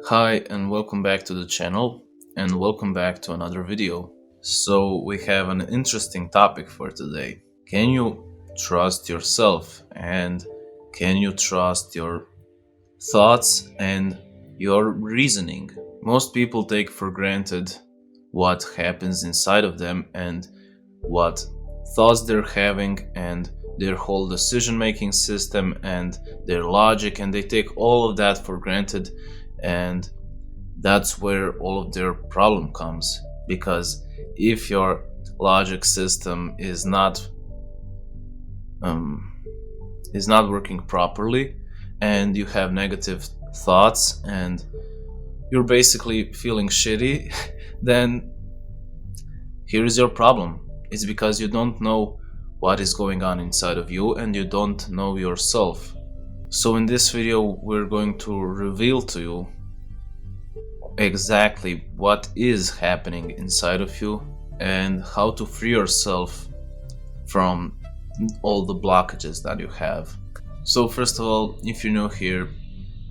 Hi and welcome back to the channel and welcome back to another video. So we have an interesting topic for today. Can you trust yourself and can you trust your thoughts and your reasoning? Most people take for granted what happens inside of them and what thoughts they're having and their whole decision making system and their logic, and they take all of that for granted, and that's where all of their problem comes. Because if your logic system um, is not working properly and you have negative thoughts and you're basically feeling shitty, then here's your problem. It's because you don't know what is going on inside of you and you don't know yourself. So in this video, we're going to reveal to you exactly what is happening inside of you and how to free yourself from all the blockages that you have. So first of all, if you're new here,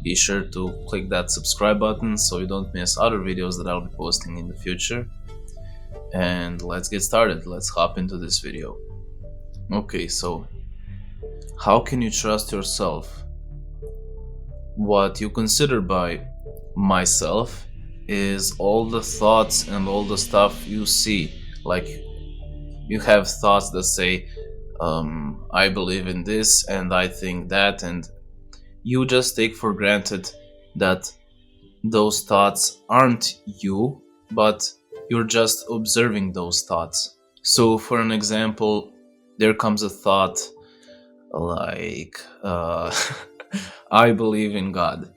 be sure to click that subscribe button so you don't miss other videos that I'll be posting in the future. And let's get started. Let's hop into this video. Okay, so how can you trust yourself? What you consider by myself is all the thoughts and all the stuff you see. Like, you have thoughts that say, I believe in this and I think that, and you just take for granted that those thoughts aren't you, but you're just observing those thoughts. So for an example, there comes a thought like, I believe in God.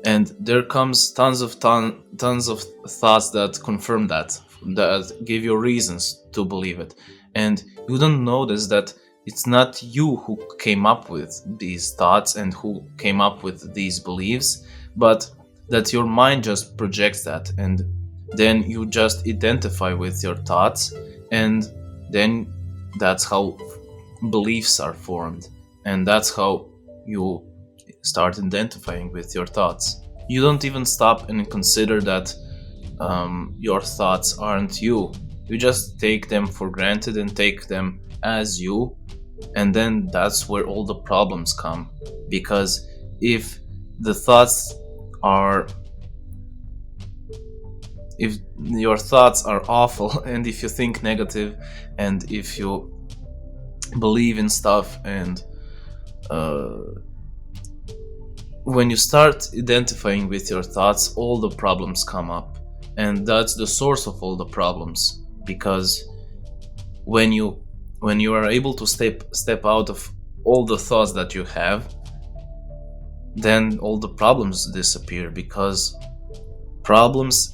And there comes tons of thoughts that confirm that give you reasons to believe it. And you don't notice that it's not you who came up with these thoughts and who came up with these beliefs, but that your mind just projects that, and then you just identify with your thoughts, and then that's how beliefs are formed, and that's how you start identifying with your thoughts. You don't even stop and consider that your thoughts aren't you. You just take them for granted and take them as you, and then that's where all the problems come. Because if the thoughts are if your thoughts are awful and if you think negative and if you believe in stuff, and when you start identifying with your thoughts, all the problems come up, and that's the source of all the problems. Because when you are able to step out of all the thoughts that you have, then all the problems disappear, because problems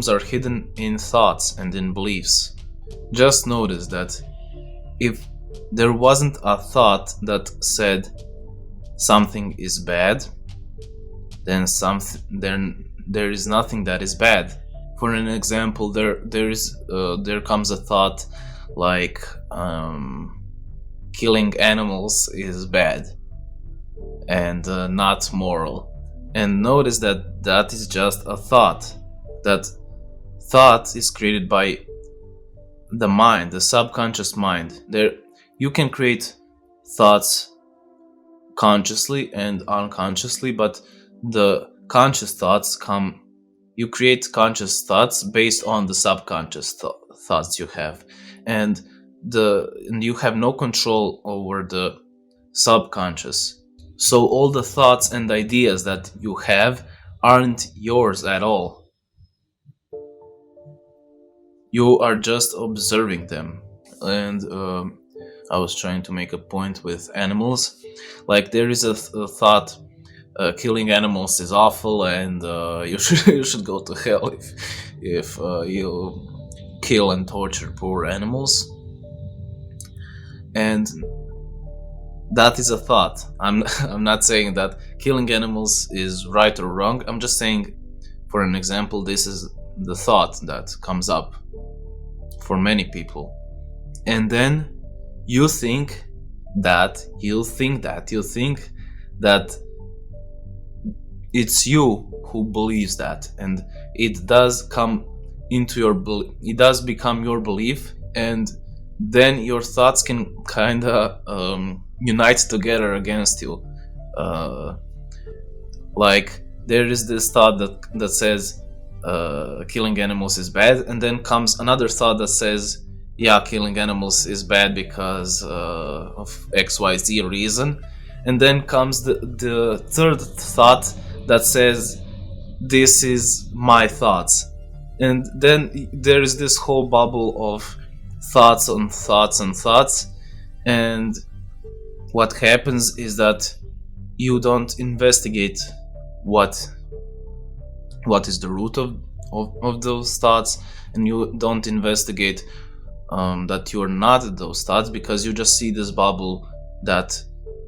are hidden in thoughts and in beliefs. Just notice that if there wasn't a thought that said something is bad, then there is nothing that is bad. For an example, there comes a thought like, killing animals is bad and not moral. And notice that that is just a thought. That thought is created by the mind, the subconscious mind. There, you can create thoughts consciously and unconsciously, but the conscious thoughts you create conscious thoughts based on the subconscious thoughts you have, and you have no control over the subconscious. So all the thoughts and ideas that you have aren't yours at all. You are just observing them. And I was trying to make a point with animals. Like, there is a thought, killing animals is awful, and you should go to hell if you kill and torture poor animals. And that is a thought. I'm not saying that killing animals is right or wrong. I'm just saying, for an example, this is the thought that comes up for many people. And then you think that it's you who believes that, and it does come into your it does become your belief, and then your thoughts can kind of unite together against you. uh, like there is this thought that says killing animals is bad, and then comes another thought that says, yeah, killing animals is bad because of XYZ reason, and then comes the third thought that says, this is my thoughts. And then there is this whole bubble of thoughts on thoughts and thoughts, and what happens is that you don't investigate what is the root of those thoughts, and you don't investigate that you are not those thoughts, because you just see this bubble that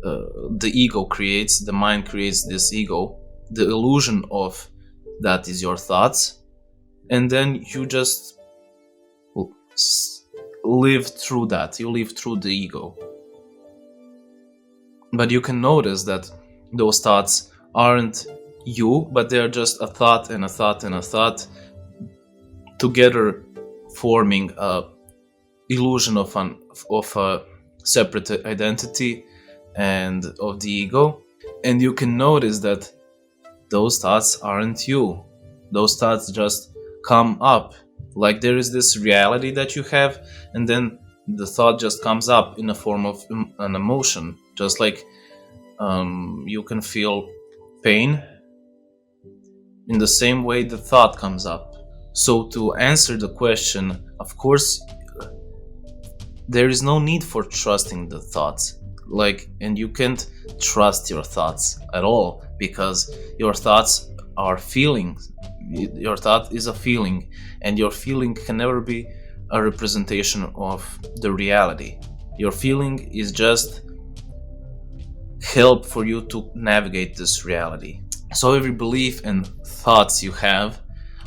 the ego creates, the mind creates this ego, the illusion of that is your thoughts, and then you just live through that, you live through the ego. But you can notice that those thoughts aren't you, but they're just a thought and a thought and a thought together, forming a illusion of a separate identity and of the ego. And you can notice that those thoughts aren't you. Those thoughts just come up. Like there is this reality that you have, and then the thought just comes up in the form of an emotion. Just like you can feel pain, in the same way the thought comes up. So to answer the question, of course, there is no need for trusting the thoughts. And you can't trust your thoughts at all, because your thoughts are feelings. Your thought is a feeling, and your feeling can never be a representation of the reality. Your feeling is just help for you to navigate this reality. So every belief and thoughts you have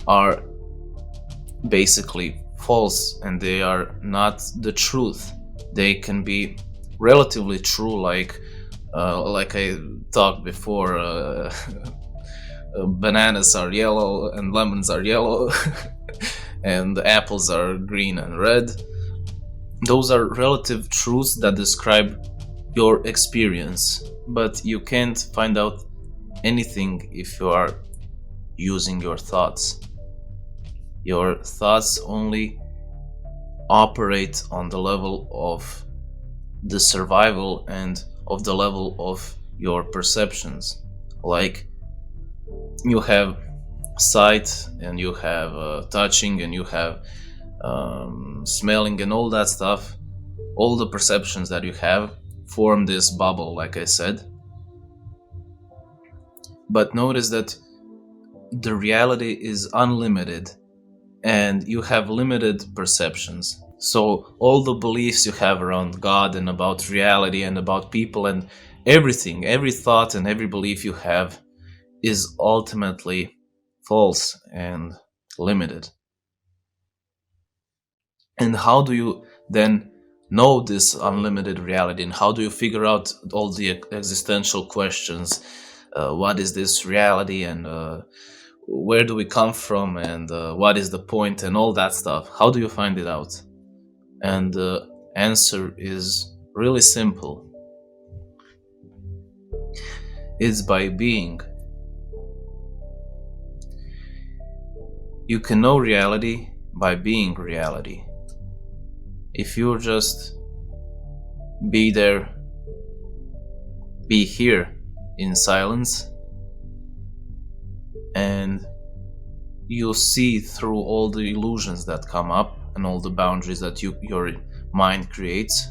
are basically false, and they are not the truth. They can be relatively true, like I talked before, bananas are yellow and lemons are yellow and apples are green and red. Those are relative truths that describe your experience, but you can't find out anything if you are using your thoughts. Your thoughts only operate on the level of the survival and of the level of your perceptions. Like you have sight, and you have touching, and you have smelling, and all that stuff. All the perceptions that you have form this bubble, like I said. But notice that the reality is unlimited, and you have limited perceptions. So all the beliefs you have around God and about reality and about people and everything, every thought and every belief you have is ultimately false and limited. And how do you then know this unlimited reality, and how do you figure out all the existential questions? What is this reality, and where do we come from, and what is the point, and all that stuff? How do you find it out? And the answer is really simple. It's by being. You can know reality by being reality. If you just be there, be here in silence, and you'll see through all the illusions that come up and all the boundaries that your mind creates.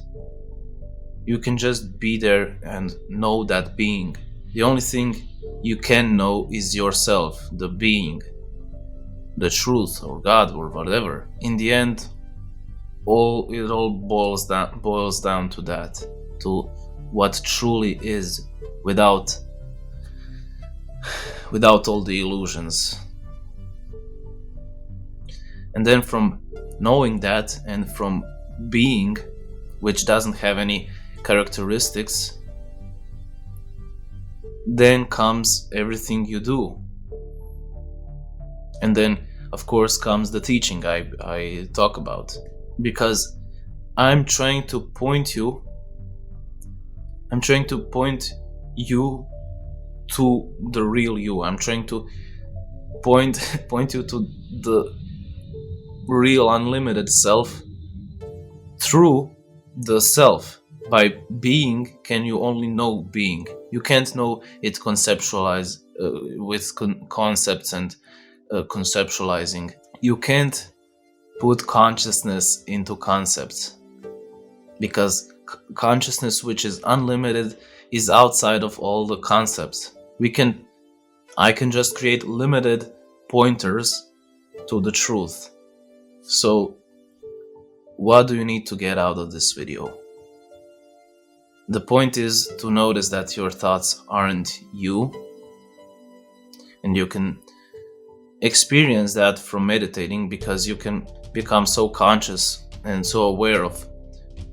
You can just be there and know that being. The only thing you can know is yourself, the being, the truth, or God, or whatever. In the end, it all boils down to that, to what truly is, without all the illusions. And then from knowing that, and from being, which doesn't have any characteristics, then comes everything you do. And then, of course, comes the teaching I talk about. Because I'm trying to point you you to the real you. I'm trying to point you to the real unlimited self through the self. By being, can you only know being. You can't know it conceptualized with concepts and conceptualizing. You can't put consciousness into concepts, because consciousness, which is unlimited, is outside of all the concepts. I can just create limited pointers to the truth. So what do you need to get out of this video? The point is to notice that your thoughts aren't you, and you can experience that from meditating, because you can become so conscious and so aware of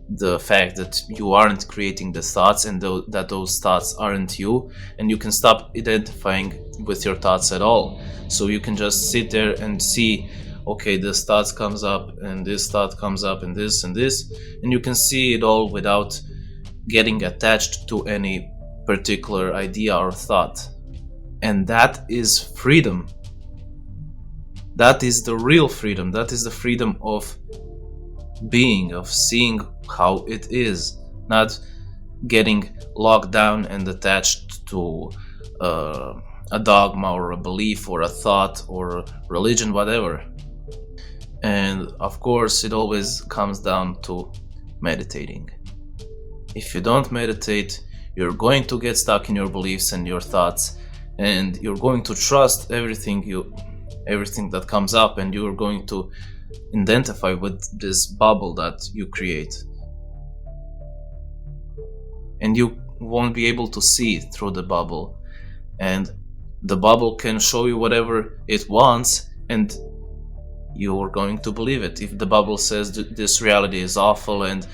the fact that you aren't creating the thoughts, and that those thoughts aren't you, and you can stop identifying with your thoughts at all. So you can just sit there and see, okay, this thought comes up, and this thought comes up, and this, and you can see it all without getting attached to any particular idea or thought. And that is freedom. That is the real freedom. That is the freedom of being, of seeing how it is, not getting locked down and attached to a dogma or a belief or a thought or religion, whatever. And of course, it always comes down to meditating. If you don't meditate, you're going to get stuck in your beliefs and your thoughts, and you're going to trust everything that comes up, and you're going to identify with this bubble that you create, and you won't be able to see through the bubble. And the bubble can show you whatever it wants, and you're going to believe it. If the bubble says this reality is awful, and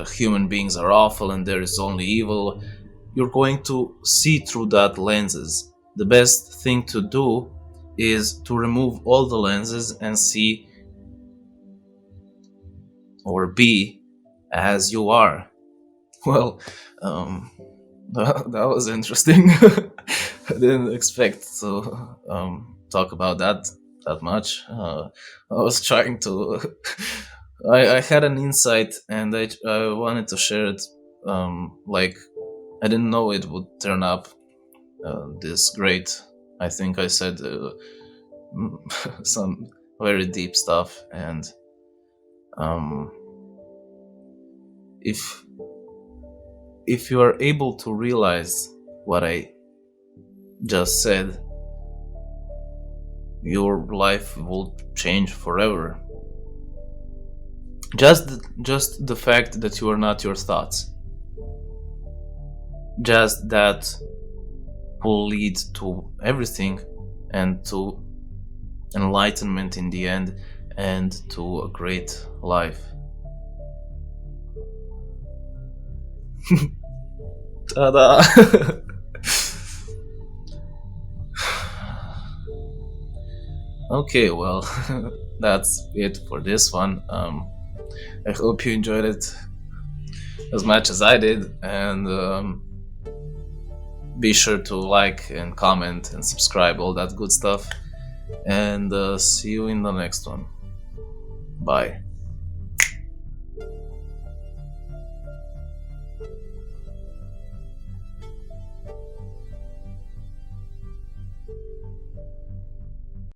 human beings are awful, and there is only evil, you're going to see through that lenses. The best thing to do is to remove all the lenses and see or be as you are. Well, that was interesting. I didn't expect to talk about that much. I was trying to I had an insight, and I wanted to share it. Like, I didn't know it would turn up this great. I think I said some very deep stuff, and if you are able to realize what I just said, your life will change forever. Just the fact that you are not your thoughts, just that will lead to everything, and to enlightenment in the end, and to a great life. Ta-da! Okay, well, that's it for this one. I hope you enjoyed it as much as I did, and be sure to like and comment and subscribe, all that good stuff, and see you in the next one. Bye.